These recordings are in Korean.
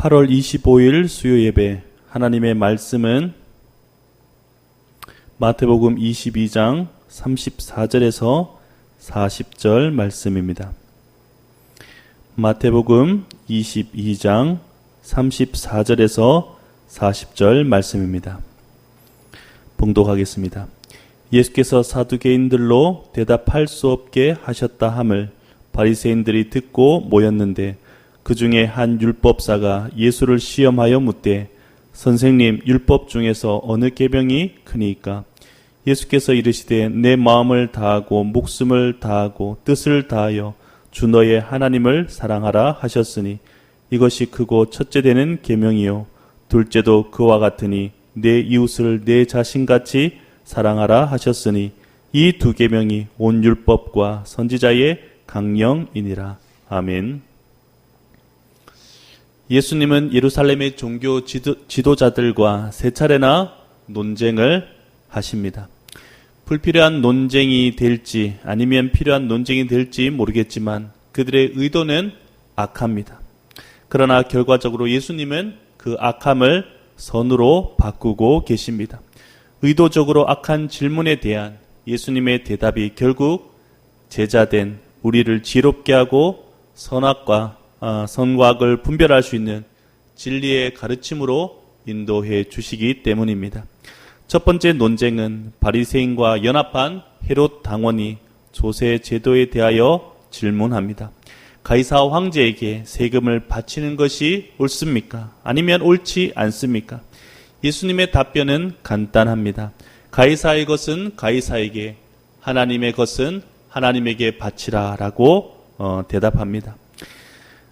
8월 25일 수요예배 하나님의 말씀은 마태복음 22장 34절에서 40절 말씀입니다. 마태복음 22장 34절에서 40절 말씀입니다. 봉독하겠습니다. 예수께서 사두개인들로 대답할 수 없게 하셨다 함을 바리새인들이 듣고 모였는데 그 중에 한 율법사가 예수를 시험하여 묻되 선생님, 율법 중에서 어느 계명이 크니까? 예수께서 이르시되 내 마음을 다하고 목숨을 다하고 뜻을 다하여 주 너의 하나님을 사랑하라 하셨으니 이것이 크고 첫째 되는 계명이요 둘째도 그와 같으니 내 이웃을 내 자신같이 사랑하라 하셨으니 이 두 계명이 온 율법과 선지자의 강령이니라. 아멘. 예수님은 예루살렘의 종교 지도자들과 세 차례나 논쟁을 하십니다. 불필요한 논쟁이 될지 아니면 필요한 논쟁이 될지 모르겠지만 그들의 의도는 악합니다. 그러나 결과적으로 예수님은 그 악함을 선으로 바꾸고 계십니다. 의도적으로 악한 질문에 대한 예수님의 대답이 결국 제자된 우리를 지혜롭게 하고 선악과 선과 악을 분별할 수 있는 진리의 가르침으로 인도해 주시기 때문입니다. 첫 번째 논쟁은 바리새인과 연합한 헤롯 당원이 조세 제도에 대하여 질문합니다. 가이사 황제에게 세금을 바치는 것이 옳습니까? 아니면 옳지 않습니까? 예수님의 답변은 간단합니다. 가이사의 것은 가이사에게, 하나님의 것은 하나님에게 바치라 라고 대답합니다.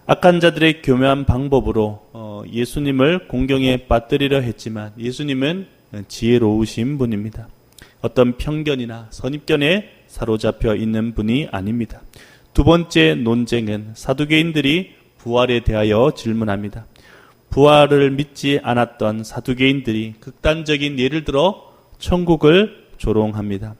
악한 자들의 교묘한 방법으로 예수님을 공경에 빠뜨리려 했지만 예수님은 지혜로우신 분입니다. 어떤 편견이나 선입견에 사로잡혀 있는 분이 아닙니다. 두 번째 논쟁은 사두개인들이 부활에 대하여 질문합니다. 부활을 믿지 않았던 사두개인들이 극단적인 예를 들어 천국을 조롱합니다.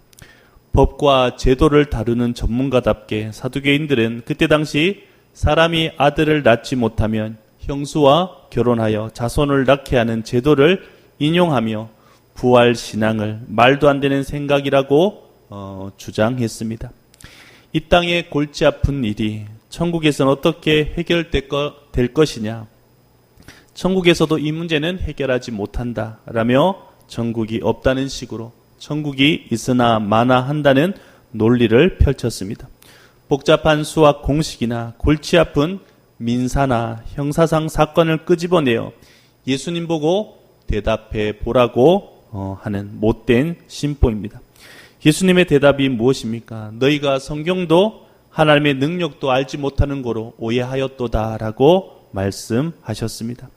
법과 제도를 다루는 전문가답게 사두개인들은 그때 당시 사람이 아들을 낳지 못하면 형수와 결혼하여 자손을 낳게 하는 제도를 인용하며 부활 신앙을 말도 안 되는 생각이라고 주장했습니다. 이 땅의 골치 아픈 일이 천국에서는 어떻게 해결될 것이냐? 천국에서도 이 문제는 해결하지 못한다라며 천국이 없다는 식으로 천국이 있으나 마나 한다는 논리를 펼쳤습니다. 복잡한 수학 공식이나 골치 아픈 민사나 형사상 사건을 끄집어내어 예수님 보고 대답해 보라고 하는 못된 신보입니다. 예수님의 대답이 무엇입니까? 너희가 성경도 하나님의 능력도 알지 못하는 거로 오해하였도다라고 말씀하셨습니다.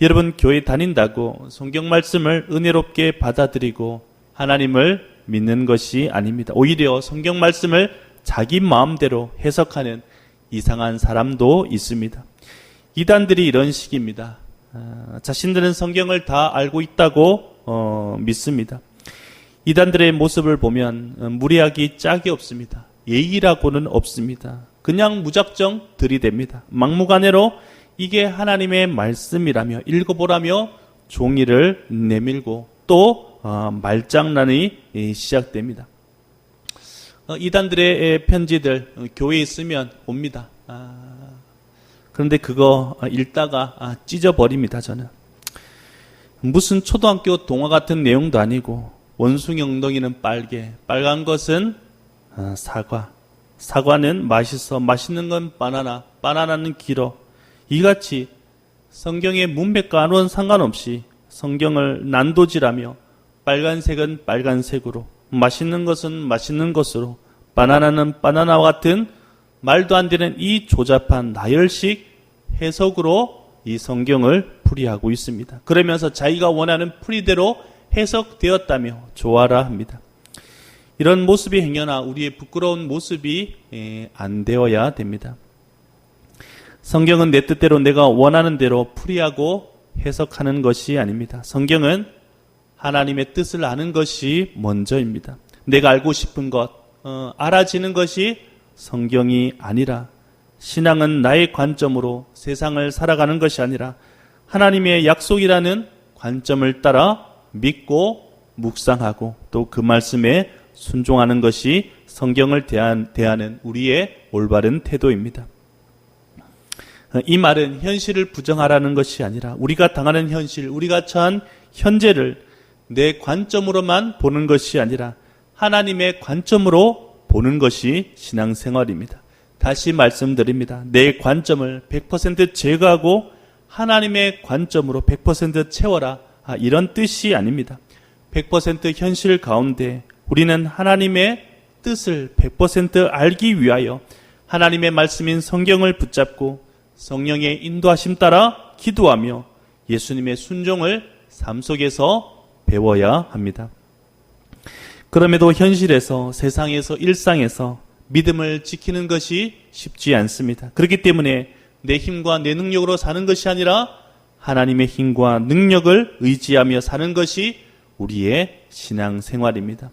여러분, 교회 다닌다고 성경 말씀을 은혜롭게 받아들이고 하나님을 믿는 것이 아닙니다. 오히려 성경 말씀을 자기 마음대로 해석하는 이상한 사람도 있습니다. 이단들이 이런 식입니다. 자신들은 성경을 다 알고 있다고 믿습니다. 이단들의 모습을 보면 무리하기 짝이 없습니다. 예의라고는 없습니다. 그냥 무작정 들이댑니다. 막무가내로 이게 하나님의 말씀이라며 읽어보라며 종이를 내밀고 또 말장난이 시작됩니다. 이단들의 편지들 교회에 있으면 옵니다. 그런데 그거 읽다가 찢어버립니다. 저는 무슨 초등학교 동화 같은 내용도 아니고 원숭이 엉덩이는 빨간 것은 사과, 사과는 맛있어, 맛있는 건 바나나, 바나나는 길어. 이같이 성경의 문맥과 아무런 상관없이 성경을 난도질하며 빨간색은 빨간색으로, 맛있는 것은 맛있는 것으로, 바나나는 바나나와 같은 말도 안 되는 이 조잡한 나열식 해석으로 이 성경을 풀이하고 있습니다. 그러면서 자기가 원하는 풀이대로 해석되었다며 좋아라 합니다. 이런 모습이 행여나 우리의 부끄러운 모습이 안 되어야 됩니다. 성경은 내 뜻대로 내가 원하는 대로 풀이하고 해석하는 것이 아닙니다. 성경은 하나님의 뜻을 아는 것이 먼저입니다. 내가 알고 싶은 것, 알아지는 것이 성경이 아니라 신앙은 나의 관점으로 세상을 살아가는 것이 아니라 하나님의 약속이라는 관점을 따라 믿고 묵상하고 또 그 말씀에 순종하는 것이 성경을 대하는 우리의 올바른 태도입니다. 이 말은 현실을 부정하라는 것이 아니라 우리가 당하는 현실, 우리가 처한 현재를 내 관점으로만 보는 것이 아니라 하나님의 관점으로 보는 것이 신앙생활입니다. 다시 말씀드립니다. 내 관점을 100% 제거하고 하나님의 관점으로 100% 채워라. 이런 뜻이 아닙니다. 100% 현실 가운데 우리는 하나님의 뜻을 100% 알기 위하여 하나님의 말씀인 성경을 붙잡고 성령의 인도하심 따라 기도하며 예수님의 순종을 삶 속에서 배워야 합니다. 그럼에도 현실에서, 세상에서, 일상에서 믿음을 지키는 것이 쉽지 않습니다. 그렇기 때문에 내 힘과 내 능력으로 사는 것이 아니라 하나님의 힘과 능력을 의지하며 사는 것이 우리의 신앙생활입니다.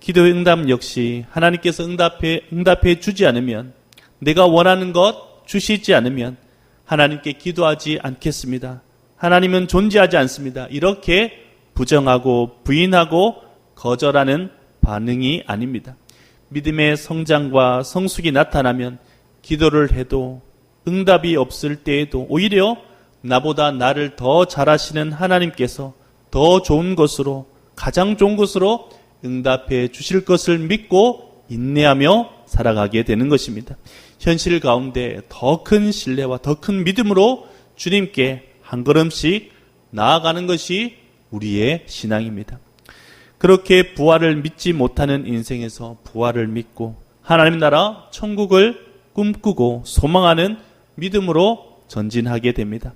기도의 응답 역시 하나님께서 응답해 주지 않으면, 내가 원하는 것 주시지 않으면 하나님께 기도하지 않겠습니다. 하나님은 존재하지 않습니다. 이렇게 부정하고 부인하고 거절하는 반응이 아닙니다. 믿음의 성장과 성숙이 나타나면 기도를 해도 응답이 없을 때에도 오히려 나보다 나를 더 잘하시는 하나님께서 더 좋은 것으로, 가장 좋은 것으로 응답해 주실 것을 믿고 인내하며 살아가게 되는 것입니다. 현실 가운데 더 큰 신뢰와 더 큰 믿음으로 주님께 한 걸음씩 나아가는 것이 우리의 신앙입니다. 그렇게 부활을 믿지 못하는 인생에서 부활을 믿고 하나님 나라 천국을 꿈꾸고 소망하는 믿음으로 전진하게 됩니다.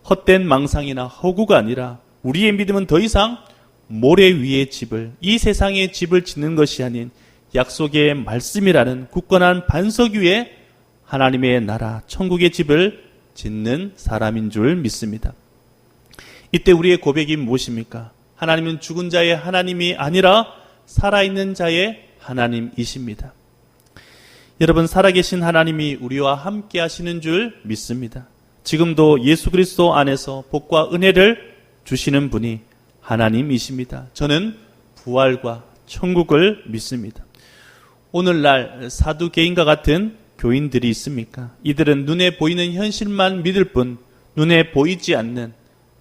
헛된 망상이나 허구가 아니라 우리의 믿음은 더 이상 모래 위의 집을, 이 세상의 집을 짓는 것이 아닌 약속의 말씀이라는 굳건한 반석 위에 하나님의 나라 천국의 집을 짓는 사람인 줄 믿습니다. 이때 우리의 고백이 무엇입니까? 하나님은 죽은 자의 하나님이 아니라 살아있는 자의 하나님이십니다. 여러분, 살아계신 하나님이 우리와 함께 하시는 줄 믿습니다. 지금도 예수 그리스도 안에서 복과 은혜를 주시는 분이 하나님이십니다. 저는 부활과 천국을 믿습니다. 오늘날 사두개인과 같은 교인들이 있습니까? 이들은 눈에 보이는 현실만 믿을 뿐 눈에 보이지 않는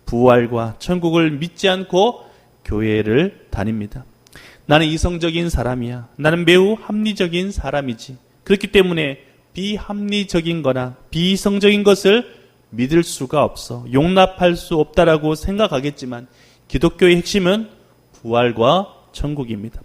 부활과 천국을 믿지 않고 교회를 다닙니다. 나는 이성적인 사람이야. 나는 매우 합리적인 사람이지. 그렇기 때문에 비합리적인 거나 비이성적인 것을 믿을 수가 없어. 용납할 수 없다라고 생각하겠지만 기독교의 핵심은 부활과 천국입니다.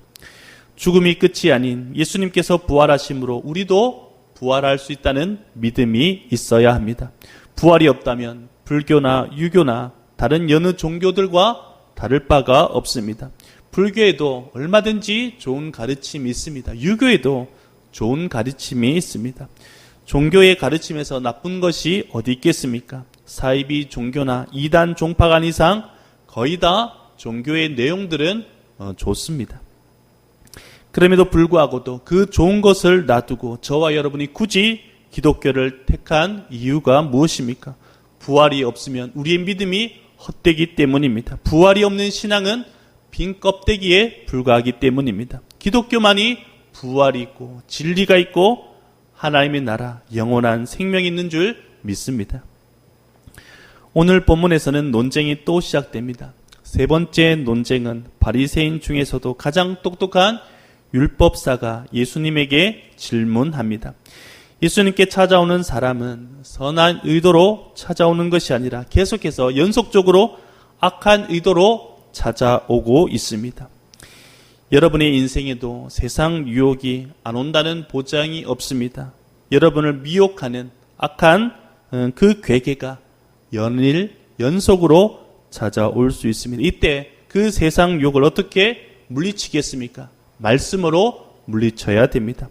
죽음이 끝이 아닌 예수님께서 부활하심으로 우리도 부활할 수 있다는 믿음이 있어야 합니다. 부활이 없다면 불교나 유교나 다른 여느 종교들과 다를 바가 없습니다. 불교에도 얼마든지 좋은 가르침이 있습니다. 유교에도 좋은 가르침이 있습니다. 종교의 가르침에서 나쁜 것이 어디 있겠습니까? 사이비 종교나 이단 종파가 아닌 이상 거의 다 종교의 내용들은 좋습니다. 그럼에도 불구하고도 그 좋은 것을 놔두고 저와 여러분이 굳이 기독교를 택한 이유가 무엇입니까? 부활이 없으면 우리의 믿음이 헛되기 때문입니다. 부활이 없는 신앙은 빈 껍데기에 불과하기 때문입니다. 기독교만이 부활이 있고 진리가 있고 하나님의 나라, 영원한 생명이 있는 줄 믿습니다. 오늘 본문에서는 논쟁이 또 시작됩니다. 세 번째 논쟁은 바리새인 중에서도 가장 똑똑한 율법사가 예수님에게 질문합니다. 예수님께 찾아오는 사람은 선한 의도로 찾아오는 것이 아니라 계속해서 연속적으로 악한 의도로 찾아오고 있습니다. 여러분의 인생에도 세상 유혹이 안 온다는 보장이 없습니다. 여러분을 미혹하는 악한 그 괴계가 연일 연속으로 찾아올 수 있습니다. 이때 그 세상 유혹을 어떻게 물리치겠습니까? 말씀으로 물리쳐야 됩니다.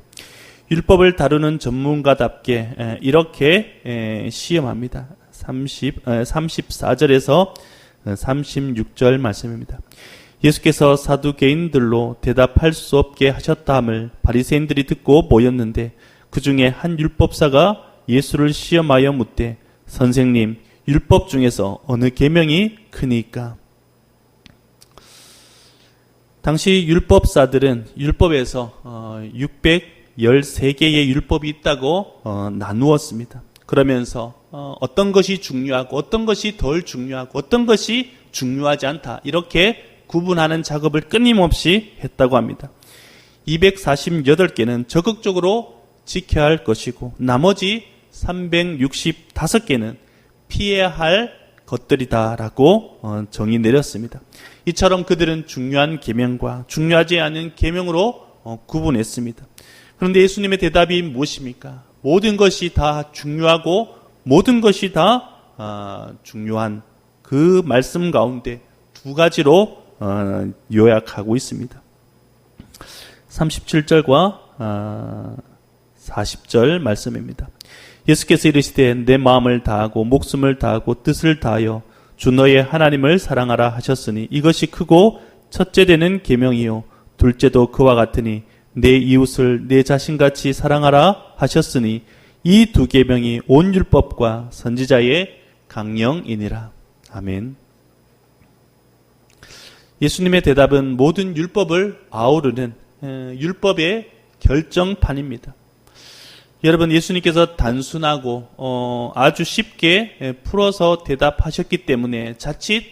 율법을 다루는 전문가답게 이렇게 시험합니다. 34절에서 36절 말씀입니다. 예수께서 사두개인들로 대답할 수 없게 하셨다함을 바리새인들이 듣고 모였는데 그 중에 한 율법사가 예수를 시험하여 묻되 선생님, 율법 중에서 어느 계명이 크니까? 당시 율법사들은 율법에서 613개의 율법이 있다고 나누었습니다. 그러면서 어떤 것이 중요하고 어떤 것이 덜 중요하고 어떤 것이 중요하지 않다, 이렇게 구분하는 작업을 끊임없이 했다고 합니다. 248개는 적극적으로 지켜야 할 것이고 나머지 365개는 피해야 할 것들이다라고 정의 내렸습니다. 이처럼 그들은 중요한 계명과 중요하지 않은 계명으로 구분했습니다. 그런데 예수님의 대답이 무엇입니까? 모든 것이 다 중요하고 모든 것이 다 중요한 그 말씀 가운데 두 가지로 요약하고 있습니다. 37절과 40절 말씀입니다. 예수께서 이르시되 내 마음을 다하고 목숨을 다하고 뜻을 다하여 주 너의 하나님을 사랑하라 하셨으니 이것이 크고 첫째 되는 계명이요 둘째도 그와 같으니 내 이웃을 내 자신같이 사랑하라 하셨으니 이 두 계명이 온 율법과 선지자의 강령이니라. 아멘. 예수님의 대답은 모든 율법을 아우르는 율법의 결정판입니다. 여러분, 예수님께서 단순하고 아주 쉽게 풀어서 대답하셨기 때문에 자칫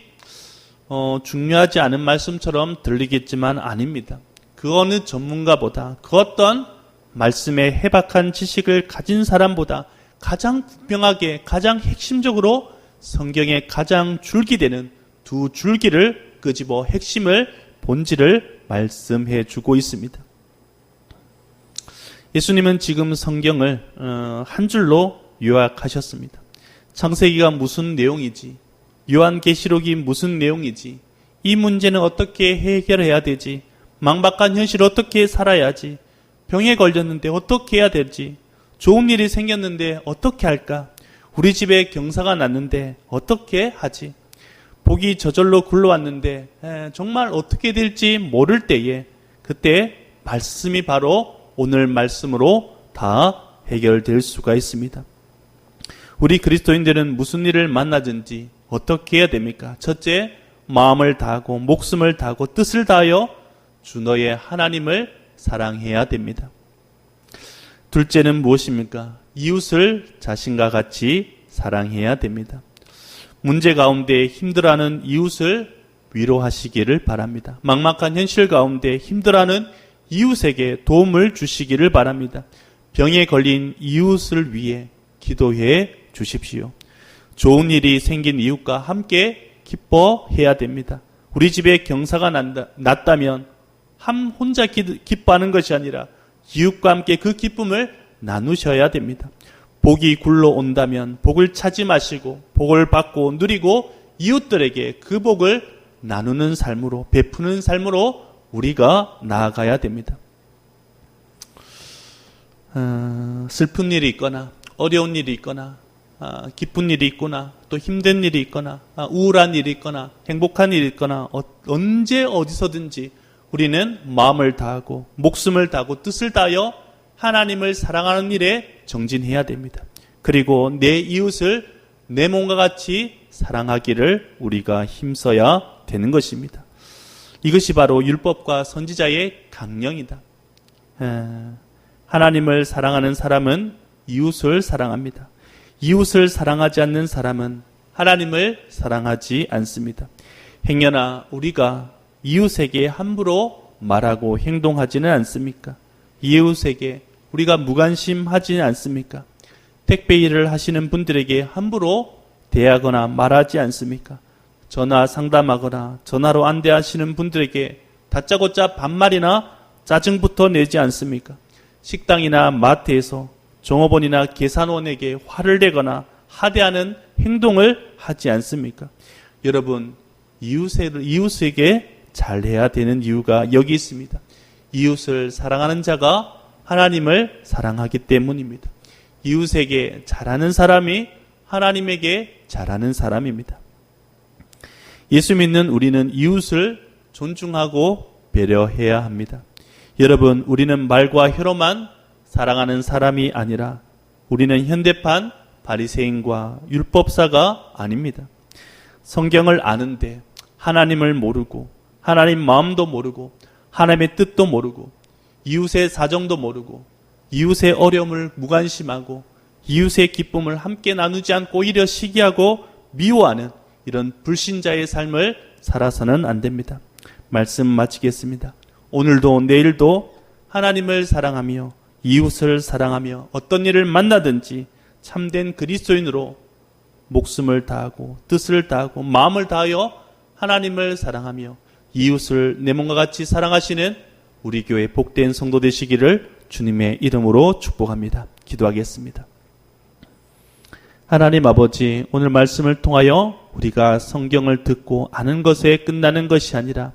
중요하지 않은 말씀처럼 들리겠지만 아닙니다. 그 어느 전문가보다 그 어떤 말씀에 해박한 지식을 가진 사람보다 가장 분명하게 가장 핵심적으로 성경에 가장 줄기되는 두 줄기를 끄집어 핵심을 본질을 말씀해 주고 있습니다. 예수님은 지금 성경을 한 줄로 요약하셨습니다. 창세기가 무슨 내용이지, 요한계시록이 무슨 내용이지, 이 문제는 어떻게 해결해야 되지, 망박한 현실 어떻게 살아야지, 병에 걸렸는데 어떻게 해야 되지, 좋은 일이 생겼는데 어떻게 할까, 우리 집에 경사가 났는데 어떻게 하지, 복이 저절로 굴러왔는데 정말 어떻게 될지 모를 때에 그때 말씀이 바로 오늘 말씀으로 다 해결될 수가 있습니다. 우리 그리스도인들은 무슨 일을 만나든지 어떻게 해야 됩니까? 첫째, 마음을 다하고 목숨을 다하고 뜻을 다하여 주 너의 하나님을 사랑해야 됩니다. 둘째는 무엇입니까? 이웃을 자신과 같이 사랑해야 됩니다. 문제 가운데 힘들어하는 이웃을 위로하시기를 바랍니다. 막막한 현실 가운데 힘들어하는 이웃에게 도움을 주시기를 바랍니다. 병에 걸린 이웃을 위해 기도해 주십시오. 좋은 일이 생긴 이웃과 함께 기뻐해야 됩니다. 우리 집에 경사가 났다면 혼자 기뻐하는 것이 아니라 이웃과 함께 그 기쁨을 나누셔야 됩니다. 복이 굴러온다면 복을 찾지 마시고 복을 받고 누리고 이웃들에게 그 복을 나누는 삶으로, 베푸는 삶으로 우리가 나아가야 됩니다. 슬픈 일이 있거나 어려운 일이 있거나 기쁜 일이 있거나 또 힘든 일이 있거나 우울한 일이 있거나 행복한 일이 있거나 언제 어디서든지 우리는 마음을 다하고 목숨을 다하고 뜻을 다하여 하나님을 사랑하는 일에 정진해야 됩니다. 그리고 내 이웃을 내 몸과 같이 사랑하기를 우리가 힘써야 되는 것입니다. 이것이 바로 율법과 선지자의 강령이다. 하나님을 사랑하는 사람은 이웃을 사랑합니다. 이웃을 사랑하지 않는 사람은 하나님을 사랑하지 않습니다. 행여나 우리가 이웃에게 함부로 말하고 행동하지는 않습니까? 이웃에게 우리가 무관심하지는 않습니까? 택배 일을 하시는 분들에게 함부로 대하거나 말하지 않습니까? 전화 상담하거나 전화로 안대하시는 분들에게 다짜고짜 반말이나 짜증부터 내지 않습니까? 식당이나 마트에서 종업원이나 계산원에게 화를 내거나 하대하는 행동을 하지 않습니까? 여러분, 이웃에게 잘해야 되는 이유가 여기 있습니다. 이웃을 사랑하는 자가 하나님을 사랑하기 때문입니다. 이웃에게 잘하는 사람이 하나님에게 잘하는 사람입니다. 예수 믿는 우리는 이웃을 존중하고 배려해야 합니다. 여러분, 우리는 말과 혀로만 사랑하는 사람이 아니라 우리는 현대판 바리새인과 율법사가 아닙니다. 성경을 아는데 하나님을 모르고 하나님 마음도 모르고 하나님의 뜻도 모르고 이웃의 사정도 모르고 이웃의 어려움을 무관심하고 이웃의 기쁨을 함께 나누지 않고 오히려 시기하고 미워하는 이런 불신자의 삶을 살아서는 안 됩니다. 말씀 마치겠습니다. 오늘도 내일도 하나님을 사랑하며 이웃을 사랑하며 어떤 일을 만나든지 참된 그리스도인으로 목숨을 다하고 뜻을 다하고 마음을 다하여 하나님을 사랑하며 이웃을 내 몸과 같이 사랑하시는 우리 교회 복된 성도 되시기를 주님의 이름으로 축복합니다. 기도하겠습니다. 하나님 아버지, 오늘 말씀을 통하여 우리가 성경을 듣고 아는 것에 끝나는 것이 아니라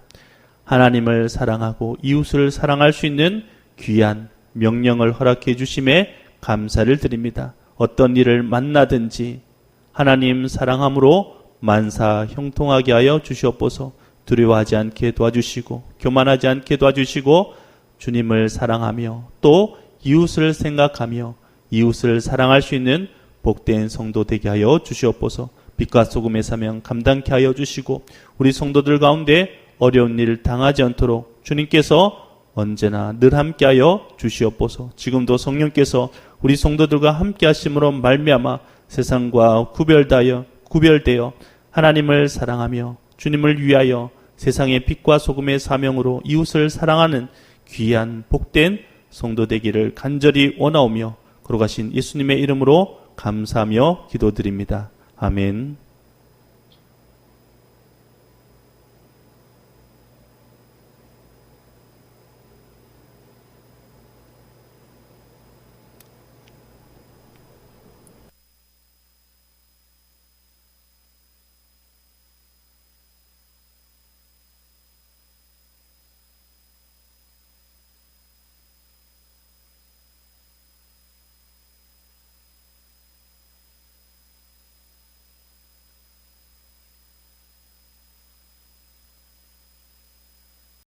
하나님을 사랑하고 이웃을 사랑할 수 있는 귀한 명령을 허락해 주심에 감사를 드립니다. 어떤 일을 만나든지 하나님 사랑함으로 만사 형통하게 하여 주시옵소서. 두려워하지 않게 도와주시고 교만하지 않게 도와주시고 주님을 사랑하며 또 이웃을 생각하며 이웃을 사랑할 수 있는 복된 성도 되게 하여 주시옵소서. 빛과 소금의 사명 감당케 하여 주시고 우리 성도들 가운데 어려운 일을 당하지 않도록 주님께서 언제나 늘 함께하여 주시옵소서. 지금도 성령께서 우리 성도들과 함께 하심으로 말미암아 세상과 구별되어 하나님을 사랑하며 주님을 위하여 세상의 빛과 소금의 사명으로 이웃을 사랑하는 귀한 복된 성도 되기를 간절히 원하오며 거룩하신 예수님의 이름으로 감사하며 기도드립니다. 아멘.